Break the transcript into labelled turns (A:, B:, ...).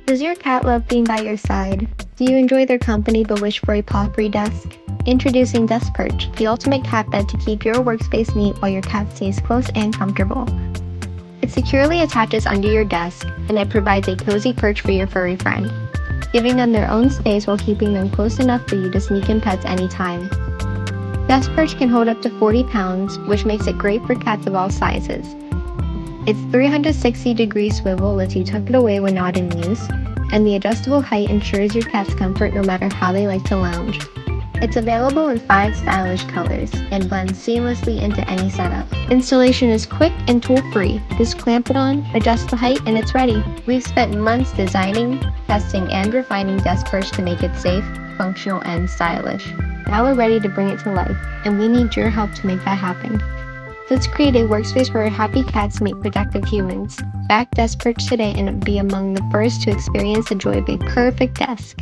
A: Does your cat love being by your side? Do you enjoy their company but wish for a paw-free desk? Introducing DeskPurrch, the ultimate cat bed to keep your workspace neat while your cat stays close and comfortable. It securely attaches under your desk, and it provides a cozy perch for your furry friend, giving them their own space while keeping them close enough for you to sneak in pets anytime. DeskPurrch can hold up to 40 pounds, which makes it great for cats of all sizes. Its 360-degree swivel lets you tuck it away when not in use, and the adjustable height ensures your cat's comfort no matter how they like to lounge. It's available in 5 stylish colors and blends seamlessly into any setup. Installation is quick and tool-free. Just clamp it on, adjust the height, and it's ready. We've spent months designing, testing, and refining DeskPurrch to make it safe, functional, and stylish. Now we're ready to bring it to life, and we need your help to make that happen. Let's create a workspace where happy cats meet productive humans. Back DeskPurrch today and be among the first to experience the joy of a perfect desk.